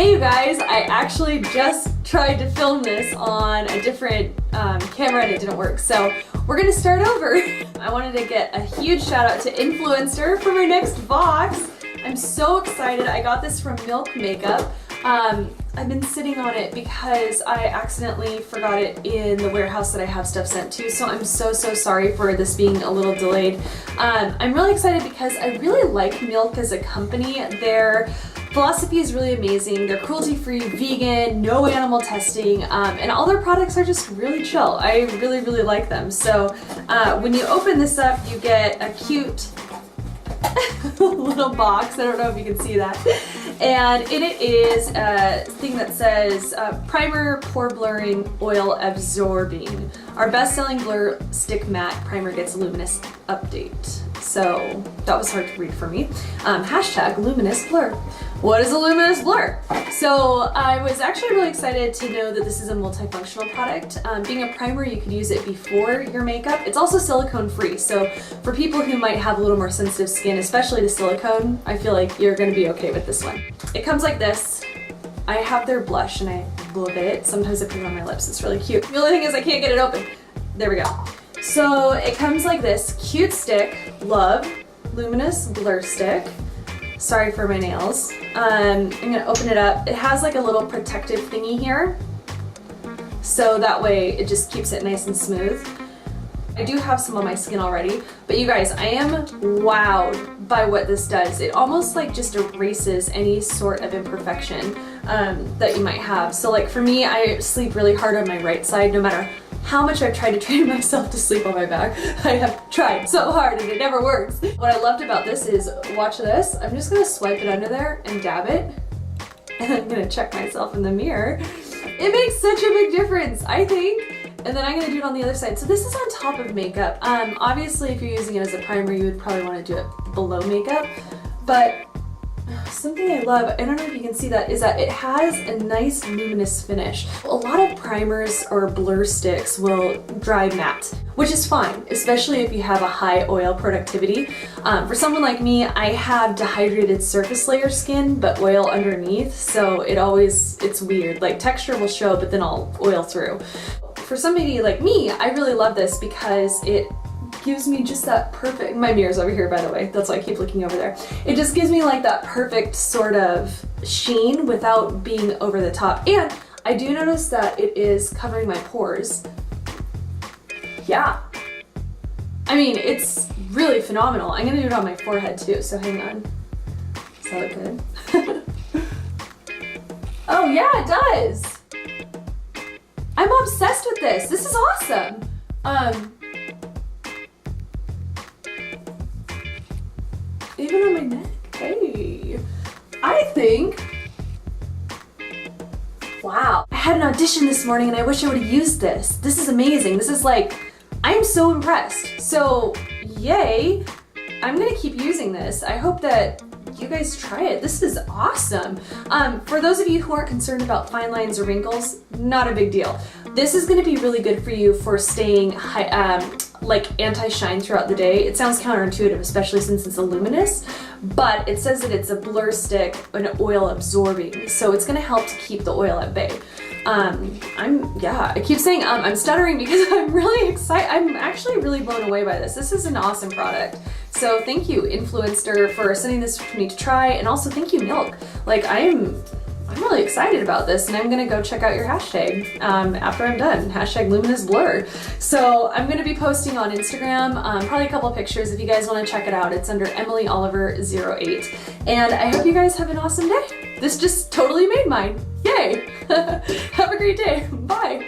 Hey you guys, I actually just tried to film this on a different camera and it didn't work, so we're gonna start over. I wanted to get a huge shout out to Influencer for my next box. I'm so excited. I got this from Milk Makeup. I've been sitting on it because I accidentally forgot it in the warehouse that I have stuff sent to, so I'm so sorry for this being a little delayed. I'm really excited because I really like Milk as a company. Their philosophy is really amazing. They're cruelty-free, vegan, no animal testing, and all their products are just really chill. I really like them. So when you open this up, you get a cute little box. I don't know if you can see that. And in it is a thing that says primer, pore blurring, oil absorbing. Our best-selling blur stick matte primer gets luminous update. So that was hard to read for me. Hashtag luminous blur. What is a luminous blur? So I was actually really excited to know that this is a multifunctional product. Being a primer, you could use it before your makeup. It's also silicone free, so for people who might have a little more sensitive skin, especially to silicone, I feel like you're gonna be okay with this one. It comes like this. I have their blush and I love it. Sometimes I put it on my lips, it's really cute. The only thing is I can't get it open. There we go. So it comes like this, cute stick, love, luminous blur stick. Sorry for my nails. I'm gonna open it up. It has like a little protective thingy here, so that way it just keeps it nice and smooth. I do have some on my skin already, but you guys, I am wowed by what this does. It almost like just erases any sort of imperfection that you might have. So like for me, I sleep really hard on my right side no matter how much I've tried to train myself to sleep on my back. I have tried so hard and it never works. What I loved about this is, watch this, I'm just gonna swipe it under there and dab it, and I'm gonna check myself in the mirror. It makes such a big difference, I think. And then I'm gonna do it on the other side. So this is on top of makeup. Obviously if you're using it as a primer, you would probably wanna do it below makeup, but something I love, I don't know if you can see that, is that it has a nice luminous finish. A lot of primers or blur sticks will dry matte, which is fine, especially if you have a high oil productivity. For someone like me, I have dehydrated surface layer skin, but oil underneath, so it's weird. Like texture will show, but then I'll oil through. For somebody like me, I really love this because it gives me just that perfect, my mirror's over here by the way, that's why I keep looking over there. It just gives me like that perfect sort of sheen without being over the top. And I do notice that it is covering my pores. Yeah. I mean, it's really phenomenal. I'm gonna do it on my forehead too, so hang on. Does that look good? Oh yeah, it does. I'm obsessed with this. This is awesome. Even on my neck, hey. I think, wow. I had an audition this morning and I wish I would have used this. This is amazing. This is like, I'm so impressed. So, yay. I'm gonna keep using this. I hope that you guys try it. This is awesome. For those of you who aren't concerned about fine lines or wrinkles, not a big deal. This is gonna be really good for you for staying like anti-shine throughout the day. It sounds counterintuitive, especially since it's a luminous, but it says that it's a blur stick and oil absorbing, so it's gonna help to keep the oil at bay. I keep saying I'm stuttering because I'm really excited. I'm actually really blown away by this. This is an awesome product. So thank you, Influencer, for sending this for me to try, and also thank you, Milk. Like I'm really excited about this, and I'm gonna go check out your hashtag after I'm done. Hashtag Luminous Blur. So I'm gonna be posting on Instagram, probably a couple pictures if you guys wanna check it out. It's under Emily Oliver 08. And I hope you guys have an awesome day. This just totally made mine. Yay! Have a great day. Bye.